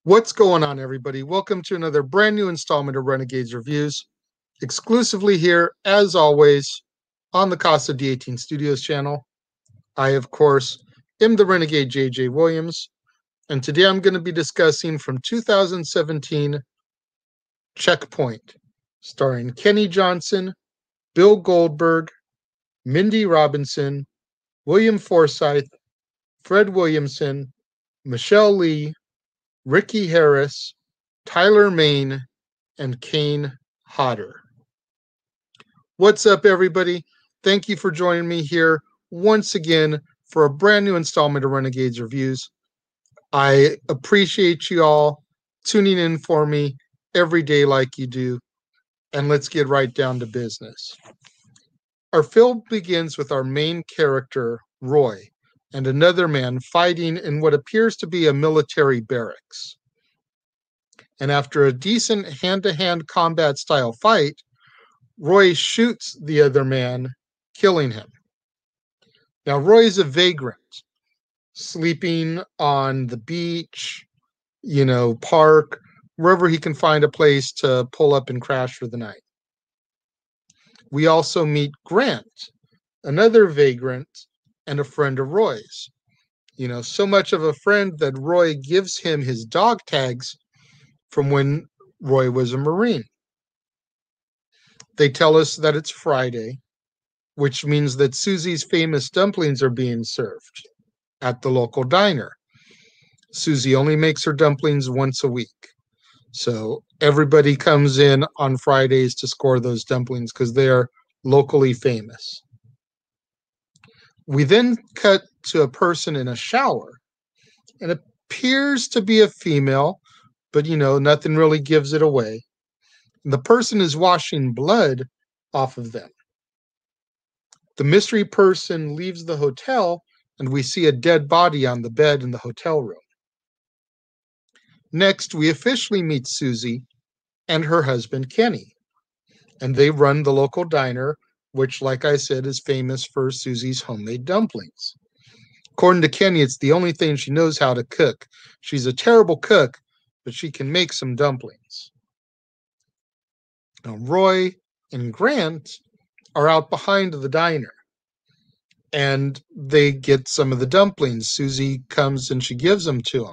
What's going on, everybody? Welcome to another brand new installment of Renegades Reviews, exclusively here, as always, on the Casa D18 Studios channel. I, of course, am the Renegade J.J. Williams, and today I'm going to be discussing from 2017 Checkpoint, starring Kenny Johnson, Bill Goldberg, Mindy Robinson, William Forsythe, Fred Williamson, Michelle Lee, Ricky Harris, Tyler Main, and Kane Hodder. What's up, everybody? Thank you for joining me here once again for a brand new installment of Renegades Reviews. I appreciate you all tuning in for me every day like you do, and let's get right down to business. Our film begins with our main character, Roy, and another man fighting in what appears to be a military barracks. And after a decent hand-to-hand combat-style fight, Roy shoots the other man, killing him. Now, Roy is a vagrant, sleeping on the beach, park, wherever he can find a place to pull up and crash for the night. We also meet Grant, another vagrant, and a friend of Roy's. So much of a friend that Roy gives him his dog tags from when Roy was a Marine. They tell us that it's Friday, which means that Susie's famous dumplings are being served at the local diner. Susie only makes her dumplings once a week. So everybody comes in on Fridays to score those dumplings because they are locally famous. We then cut to a person in a shower, and it appears to be a female, but nothing really gives it away. The person is washing blood off of them. The mystery person leaves the hotel, and we see a dead body on the bed in the hotel room. Next, we officially meet Susie and her husband, Kenny, and they run the local diner, which, like I said, is famous for Susie's homemade dumplings. According to Kenny, it's the only thing she knows how to cook. She's a terrible cook, but she can make some dumplings. Now, Roy and Grant are out behind the diner, and they get some of the dumplings. Susie comes and she gives them to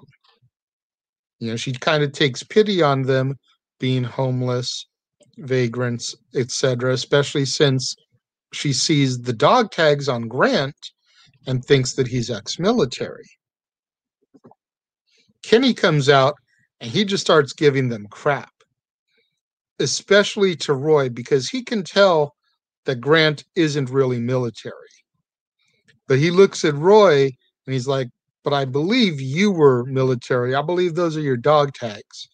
them. She kind of takes pity on them being homeless, vagrants, etc., especially since she sees the dog tags on Grant and thinks that he's ex-military. Kenny comes out and he just starts giving them crap, especially to Roy, because he can tell that Grant isn't really military. But he looks at Roy and he's like, but I believe you were military. I believe those are your dog tags.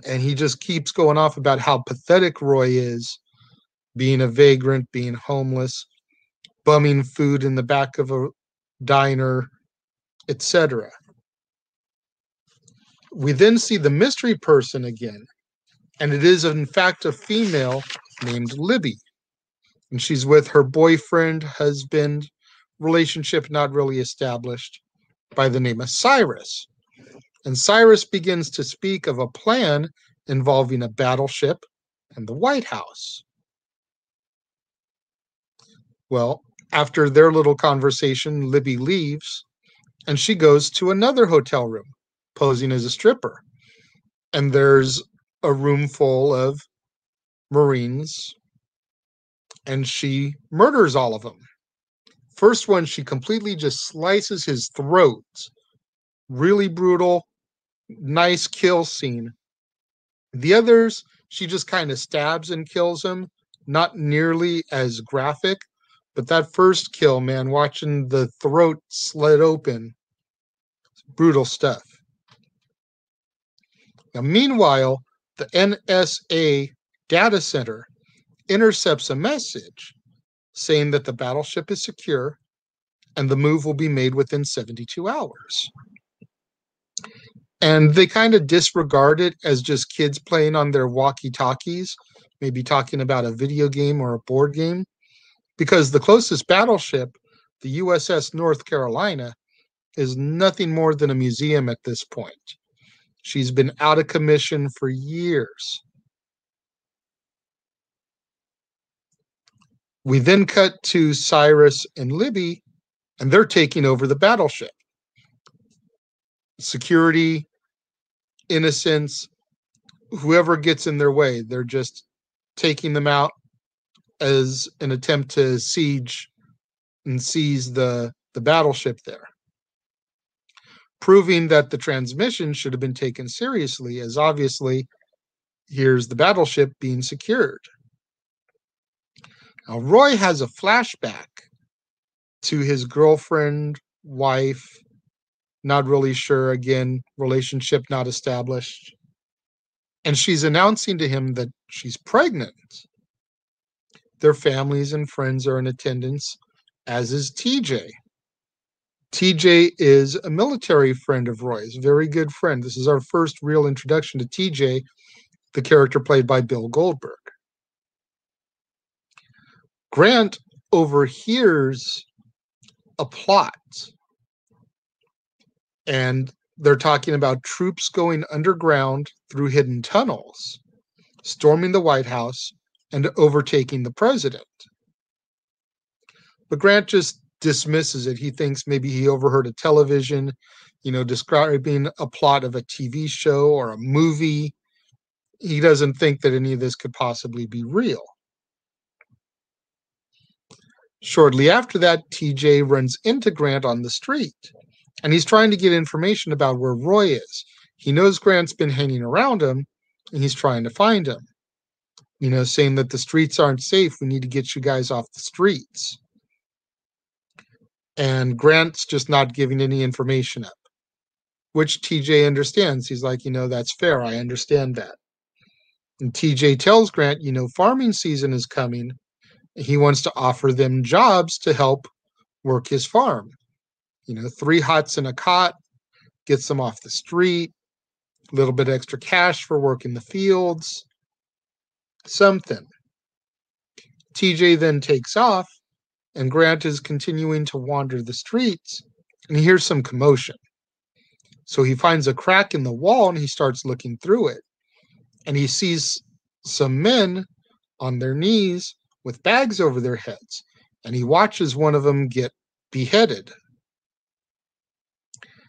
And he just keeps going off about how pathetic Roy is, being a vagrant, being homeless, bumming food in the back of a diner, etc. We then see the mystery person again, and it is in fact a female named Libby. And she's with her boyfriend, husband, relationship not really established, by the name of Cyrus. And Cyrus begins to speak of a plan involving a battleship and the White House. Well, after their little conversation, Libby leaves, and she goes to another hotel room, posing as a stripper. And there's a room full of Marines, and she murders all of them. First one, she completely just slices his throat. Really brutal, nice kill scene. The others, she just kind of stabs and kills him. Not nearly as graphic, but that first kill, man, watching the throat slit open, brutal stuff. Now, meanwhile, the NSA data center intercepts a message saying that the battleship is secure and the move will be made within 72 hours. And they kind of disregard it as just kids playing on their walkie-talkies, maybe talking about a video game or a board game, because the closest battleship, the USS North Carolina, is nothing more than a museum at this point. She's been out of commission for years. We then cut to Cyrus and Libby, and they're taking over the battleship. Security, innocents, whoever gets in their way, they're just taking them out as an attempt to siege and seize the battleship there, proving that the transmission should have been taken seriously, as obviously here's the battleship being secured. Now, Roy has a flashback to his girlfriend, wife, not really sure, again, relationship not established. And she's announcing to him that she's pregnant. Their families and friends are in attendance, as is TJ. TJ is a military friend of Roy's, very good friend. This is our first real introduction to TJ, the character played by Bill Goldberg. Grant overhears a plot, and they're talking about troops going underground through hidden tunnels, storming the White House, and overtaking the president. But Grant just dismisses it. He thinks maybe he overheard a television, describing a plot of a TV show or a movie. He doesn't think that any of this could possibly be real. Shortly after that, TJ runs into Grant on the street, and he's trying to get information about where Roy is. He knows Grant's been hanging around him, and he's trying to find him, saying that the streets aren't safe. We need to get you guys off the streets. And Grant's just not giving any information up, which TJ understands. He's like, that's fair. I understand that. And TJ tells Grant, farming season is coming. He wants to offer them jobs to help work his farm. 3 hots and a cot, gets them off the street, a little bit extra cash for working the fields, something. TJ then takes off, and Grant is continuing to wander the streets, and he hears some commotion. So he finds a crack in the wall, and he starts looking through it. And he sees some men on their knees with bags over their heads, and he watches one of them get beheaded.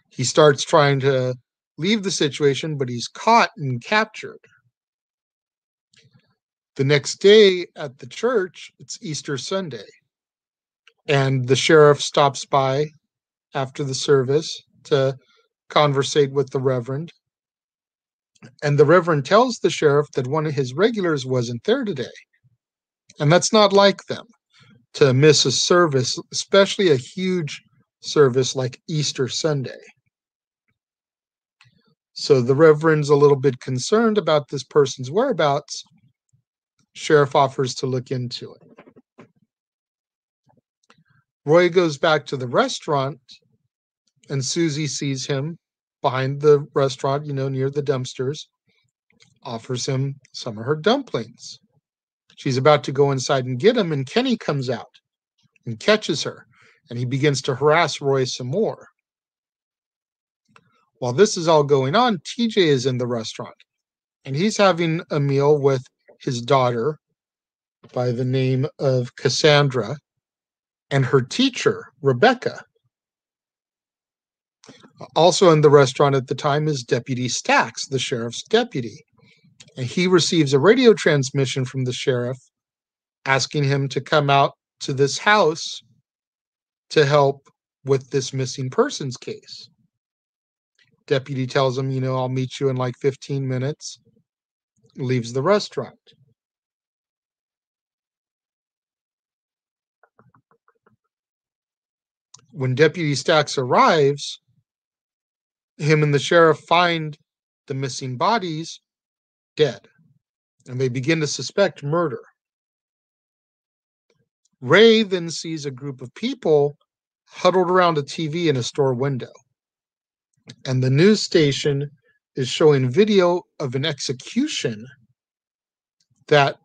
He starts trying to leave the situation, but he's caught and captured. The next day at the church, it's Easter Sunday, and the sheriff stops by after the service to conversate with the reverend. And the reverend tells the sheriff that one of his regulars wasn't there today. And that's not like them, to miss a service, especially a huge service like Easter Sunday. So the reverend's a little bit concerned about this person's whereabouts. Sheriff offers to look into it. Roy goes back to the restaurant, and Susie sees him behind the restaurant, near the dumpsters, offers him some of her dumplings. She's about to go inside and get him, and Kenny comes out and catches her, and he begins to harass Roy some more. While this is all going on, TJ is in the restaurant, and he's having a meal with his daughter by the name of Cassandra and her teacher, Rebecca. Also in the restaurant at the time is Deputy Stacks, the sheriff's deputy. And he receives a radio transmission from the sheriff asking him to come out to this house to help with this missing persons case. Deputy tells him, I'll meet you in like 15 minutes. Leaves the restaurant. When Deputy Stacks arrives, him and the sheriff find the missing bodies dead, and they begin to suspect murder. Ray then sees a group of people huddled around a TV in a store window, and the news station is showing video of an execution that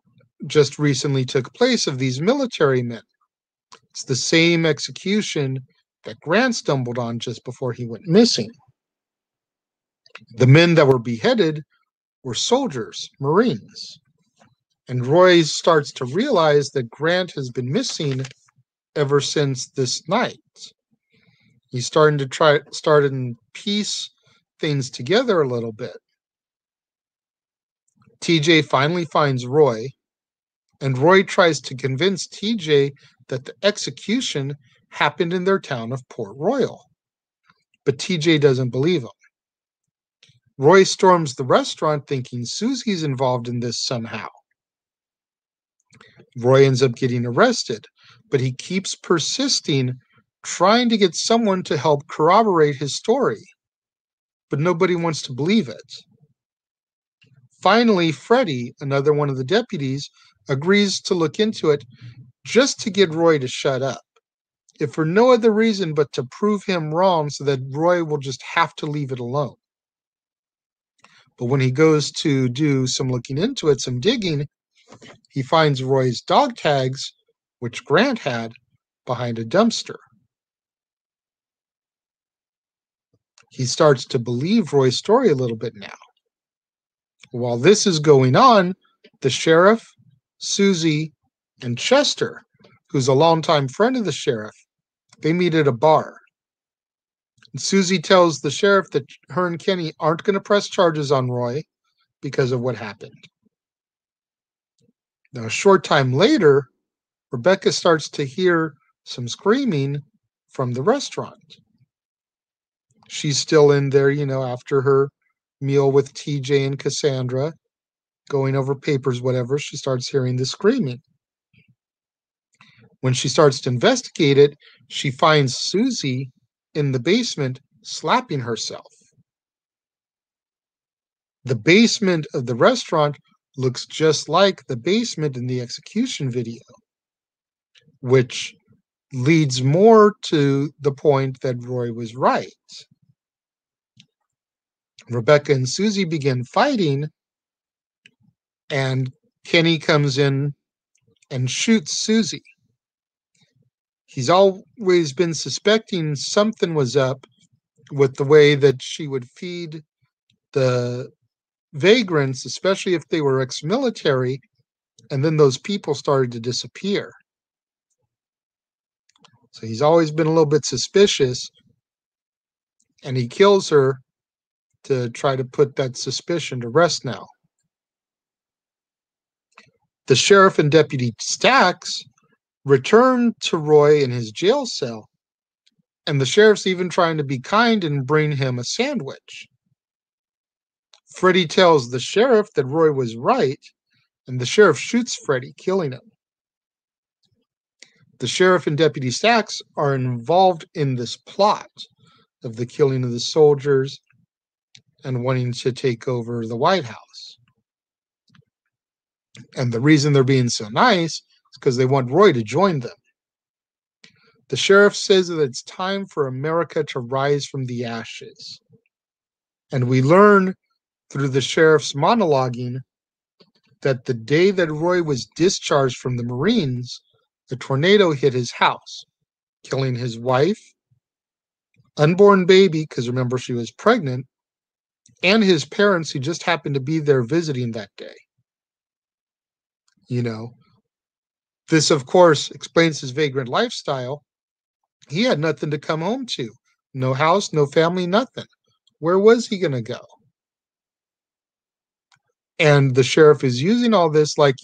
just recently took place of these military men. It's the same execution that Grant stumbled on just before he went missing. The men that were beheaded were soldiers, Marines. And Roy starts to realize that Grant has been missing ever since this night. He's starting to start and piece things together a little bit. TJ finally finds Roy, and Roy tries to convince TJ that the execution happened in their town of Port Royal. But TJ doesn't believe him. Roy storms the restaurant thinking Susie's involved in this somehow. Roy ends up getting arrested, but he keeps persisting, trying to get someone to help corroborate his story. But nobody wants to believe it. Finally, Freddie, another one of the deputies, agrees to look into it just to get Roy to shut up, if for no other reason but to prove him wrong so that Roy will just have to leave it alone. But when he goes to do some looking into it, some digging, he finds Roy's dog tags, which Grant had, behind a dumpster. He starts to believe Roy's story a little bit now. While this is going on, the sheriff, Susie, and Chester, who's a longtime friend of the sheriff, they meet at a bar. And Susie tells the sheriff that her and Kenny aren't going to press charges on Roy because of what happened. Now, a short time later, Rebecca starts to hear some screaming from the restaurant. She's still in there, after her meal with TJ and Cassandra, going over papers, whatever. She starts hearing the screaming. When she starts to investigate it, she finds Susie in the basement slapping herself. The basement of the restaurant looks just like the basement in the execution video, which leads more to the point that Roy was right. Rebecca and Susie begin fighting, and Kenny comes in and shoots Susie. He's always been suspecting something was up with the way that she would feed the vagrants, especially if they were ex-military, and then those people started to disappear. So he's always been a little bit suspicious, and he kills her to try to put that suspicion to rest now. The sheriff and Deputy Stacks return to Roy in his jail cell, and the sheriff's even trying to be kind and bring him a sandwich. Freddie tells the sheriff that Roy was right, and the sheriff shoots Freddie, killing him. The sheriff and Deputy Stacks are involved in this plot of the killing of the soldiers and wanting to take over the White House. And the reason they're being so nice is because they want Roy to join them. The sheriff says that it's time for America to rise from the ashes. And we learn through the sheriff's monologuing that the day that Roy was discharged from the Marines, a tornado hit his house, killing his wife, unborn baby, because remember she was pregnant, and his parents who just happened to be there visiting that day. This, of course, explains his vagrant lifestyle. He had nothing to come home to. No house, no family, nothing. Where was he going to go? And the sheriff is using all this like,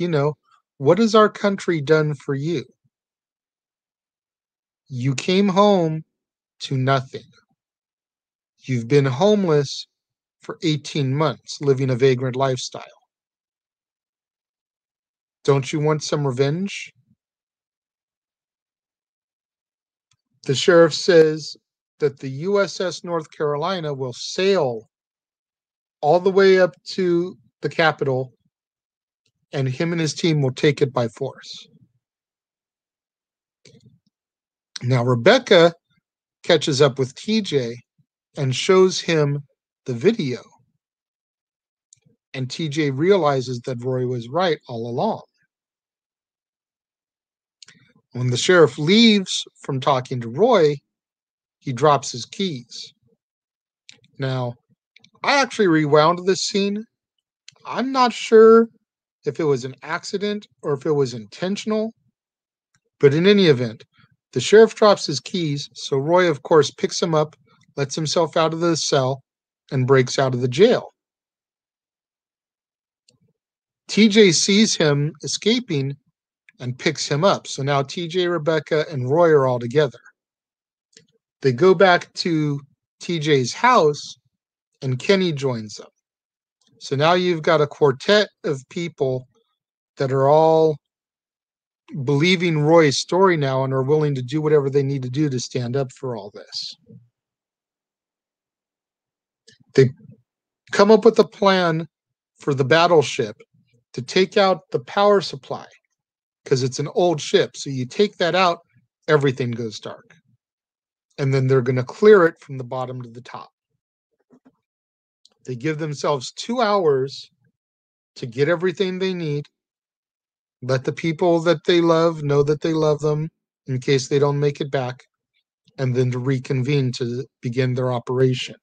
what has our country done for you? You came home to nothing. You've been homeless for 18 months, living a vagrant lifestyle. Don't you want some revenge? The sheriff says that the USS North Carolina will sail all the way up to the Capitol, and him and his team will take it by force. Now, Rebecca catches up with TJ and shows him the video. And TJ realizes that Roy was right all along. When the sheriff leaves from talking to Roy, he drops his keys. Now, I actually rewound this scene. I'm not sure if it was an accident or if it was intentional, but in any event, the sheriff drops his keys, so Roy, of course, picks him up, lets himself out of the cell, and breaks out of the jail. TJ sees him escaping and picks him up. So now TJ, Rebecca, and Roy are all together. They go back to TJ's house, and Kenny joins them. So now you've got a quartet of people that are all believing Roy's story now and are willing to do whatever they need to do to stand up for all this. They come up with a plan for the battleship to take out the power supply because it's an old ship. So you take that out, everything goes dark. And then they're going to clear it from the bottom to the top. They give themselves 2 hours to get everything they need, let the people that they love know that they love them in case they don't make it back, and then to reconvene to begin their operation.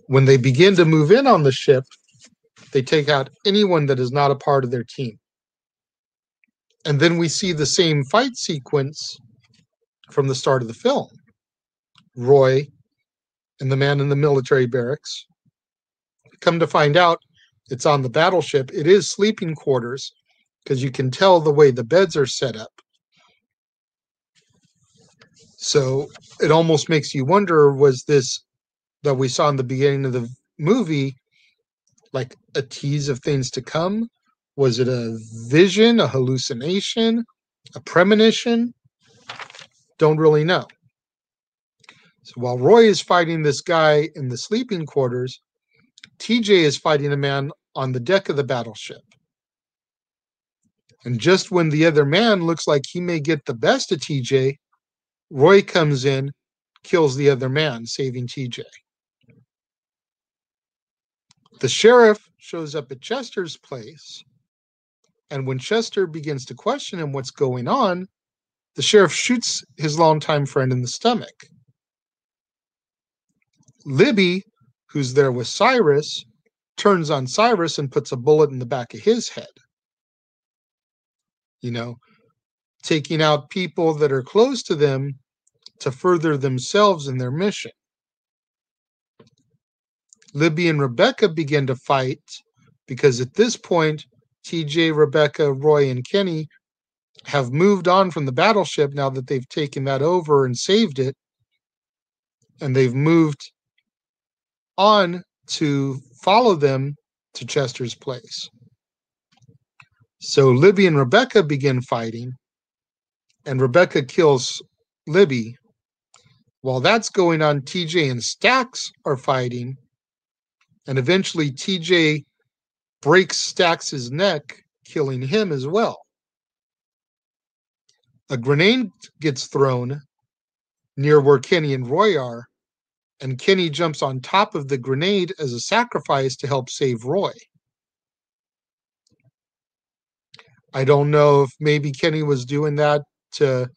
When they begin to move in on the ship, they take out anyone that is not a part of their team. And then we see the same fight sequence from the start of the film. Roy and the man in the military barracks. Come to find out, it's on the battleship. It is sleeping quarters because you can tell the way the beds are set up. So it almost makes you wonder, was this that we saw in the beginning of the movie like a tease of things to come? Was it a vision, a hallucination, a premonition? Don't really know. So while Roy is fighting this guy in the sleeping quarters, TJ is fighting a man on the deck of the battleship. And just when the other man looks like he may get the best of TJ, Roy comes in, kills the other man, saving TJ. The sheriff shows up at Chester's place, and when Chester begins to question him what's going on, the sheriff shoots his longtime friend in the stomach. Libby, who's there with Cyrus, turns on Cyrus and puts a bullet in the back of his head. You know, taking out people that are close to them to further themselves in their mission. Libby and Rebecca begin to fight because at this point, TJ, Rebecca, Roy, and Kenny have moved on from the battleship now that they've taken that over and saved it. And they've moved on to follow them to Chester's place. So Libby and Rebecca begin fighting, and Rebecca kills Libby. While that's going on, TJ and Stax are fighting, and eventually TJ breaks Stax's neck, killing him as well. A grenade gets thrown near where Kenny and Roy are, and Kenny jumps on top of the grenade as a sacrifice to help save Roy. I don't know if maybe Kenny was doing that to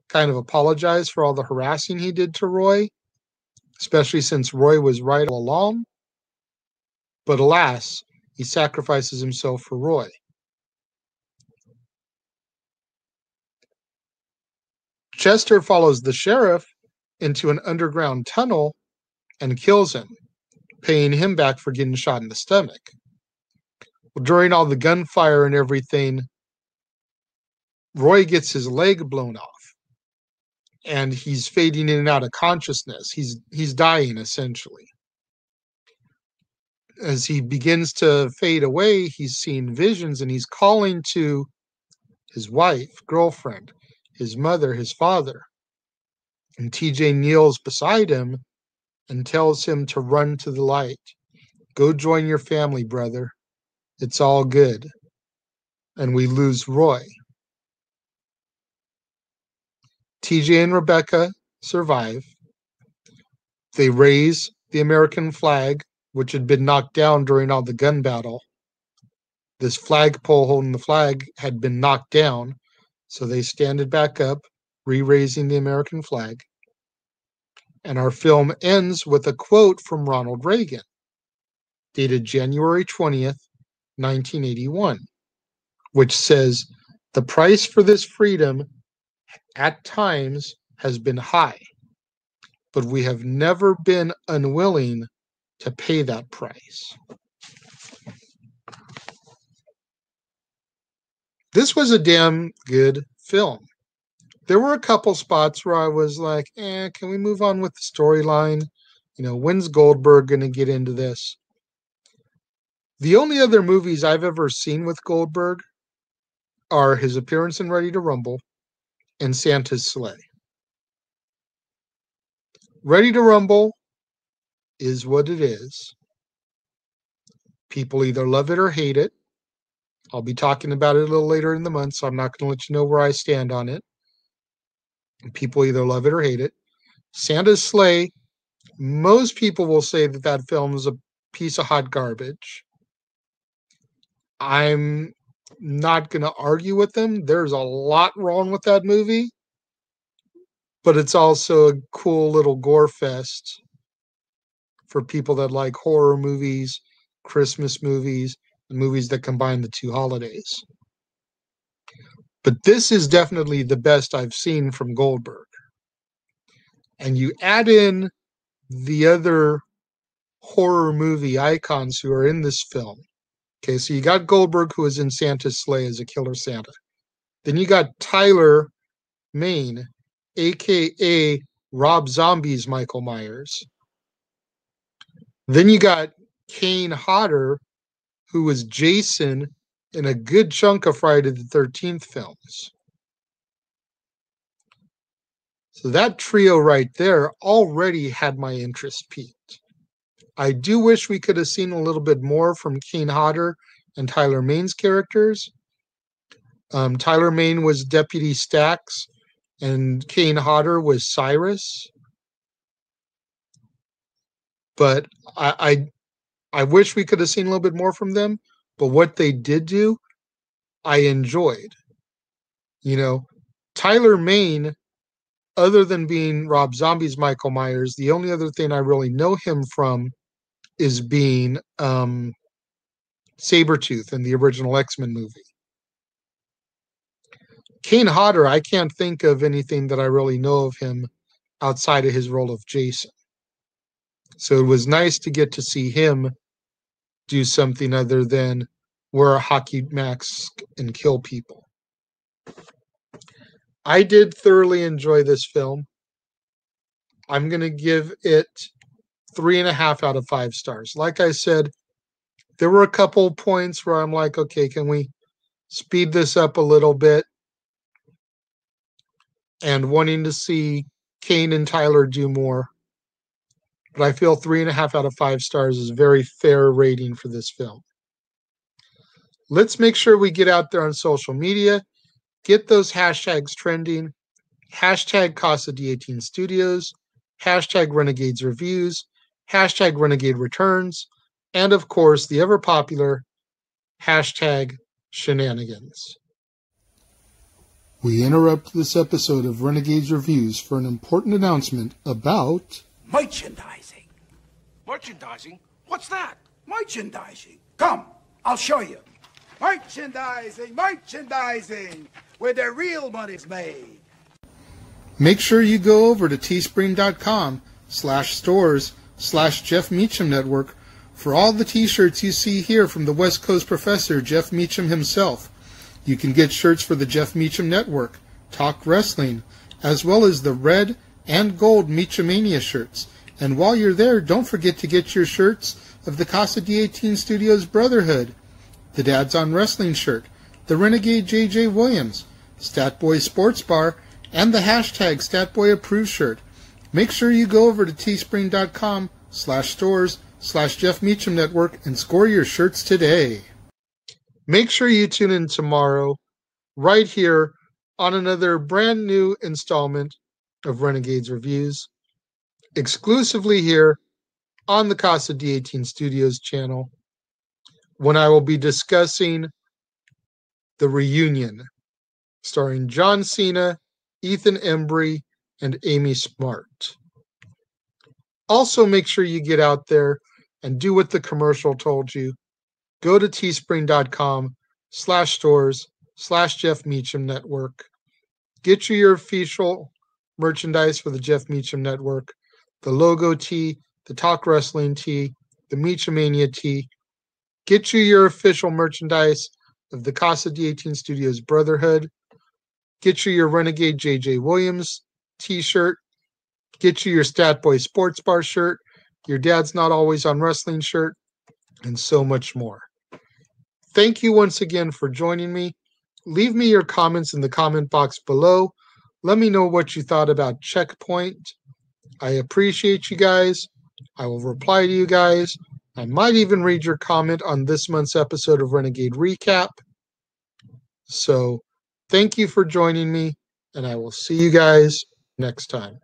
kind of apologize for all the harassing he did to Roy, especially since Roy was right all along. But alas, he sacrifices himself for Roy. Chester follows the sheriff into an underground tunnel and kills him, paying him back for getting shot in the stomach. Well, during all the gunfire and everything, Roy gets his leg blown off, and he's fading in and out of consciousness. He's dying, essentially. As he begins to fade away, he's seeing visions, and he's calling to his wife, girlfriend, his mother, his father. And TJ kneels beside him and tells him to run to the light. Go join your family, brother. It's all good. And we lose Roy. TJ and Rebecca survive. They raise the American flag, which had been knocked down during all the gun battle. This flagpole holding the flag had been knocked down, so they stand it back up, re-raising the American flag. And our film ends with a quote from Ronald Reagan, dated January 20th, 1981, which says, "The price for this freedom at times has been high, but we have never been unwilling to pay that price." This was a damn good film. There were a couple spots where I was like, can we move on with the storyline? When's Goldberg going to get into this? The only other movies I've ever seen with Goldberg are his appearance in Ready to Rumble and Santa's Sleigh. Ready to Rumble is what it is. People either love it or hate it. I'll be talking about it a little later in the month, so I'm not going to let you know where I stand on it. People either love it or hate it. Santa's Sleigh, most people will say that that film is a piece of hot garbage. I'm not going to argue with them. There's a lot wrong with that movie, but it's also a cool little gore fest for people that like horror movies, Christmas movies, and movies that combine the two holidays. But this is definitely the best I've seen from Goldberg. And you add in the other horror movie icons who are in this film. Okay, so you got Goldberg, who is in Santa's Sleigh as a killer Santa. Then you got Tyler Mane, a.k.a. Rob Zombie's Michael Myers. Then you got Kane Hodder, who was Jason in a good chunk of Friday the 13th films. So that trio right there already had my interest peaked. I do wish we could have seen a little bit more from Kane Hodder and Tyler Mane's characters. Tyler Mane was Deputy Stax, and Kane Hodder was Cyrus. But I wish we could have seen a little bit more from them. But what they did do, I enjoyed. Tyler Mane, other than being Rob Zombie's Michael Myers, the only other thing I really know him from is being Sabretooth in the original X-Men movie. Kane Hodder, I can't think of anything that I really know of him outside of his role of Jason. So it was nice to get to see him do something other than wear a hockey mask and kill people. I did thoroughly enjoy this film. I'm going to give it 3.5 out of 5 stars. Like I said, there were a couple points where I'm like, okay, can we speed this up a little bit? And wanting to see Kane and Tyler do more. But I feel 3.5 out of 5 stars is a very fair rating for this film. Let's make sure we get out there on social media, get those hashtags trending, hashtag Casa D18 Studios, hashtag Renegades Reviews, hashtag Renegade Returns, and of course the ever popular hashtag Shenanigans. We interrupt this episode of Renegades Reviews for an important announcement about merchandising. Merchandising? What's that? Merchandising. Come, I'll show you. Merchandising, merchandising, where the real money's made. Make sure you go over to teespring.com/stores/Jeff Meacham Network for all the t-shirts you see here from the West Coast professor, Jeff Meacham himself. You can get shirts for the Jeff Meacham Network, Talk Wrestling, as well as the red and gold Meachamania shirts. And while you're there, don't forget to get your shirts of the Casa D18 Studios Brotherhood, the Dads on Wrestling shirt, the Renegade J.J. Williams, Statboy Sports Bar, and the hashtag Statboy Approved shirt. Make sure you go over to teespring.com/stores/Jeff Meacham Network and score your shirts today. Make sure you tune in tomorrow, right here, on another brand new installment of Renegades Reviews, exclusively here on the Casa D18 Studios channel, when I will be discussing The Reunion, starring John Cena, Ethan Embry, and Amy Smart. Also, make sure you get out there and do what the commercial told you. Go to teespring.com/stores/Jeff Meacham Network. Get you your official merchandise for the Jeff Meacham Network, the logo tee, the Talk Wrestling tee, the Meachamania tee. Get you your official merchandise of the Casa D18 Studios Brotherhood. Get you your Renegade JJ Williams t-shirt. Get you your Stat Boy Sports Bar shirt, your Dad's Not Always on Wrestling shirt, and so much more. Thank you once again for joining me. Leave me your comments in the comment box below. Let me know what you thought about Checkpoint. I appreciate you guys. I will reply to you guys. I might even read your comment on this month's episode of Renegade Recap. So, thank you for joining me, and I will see you guys next time.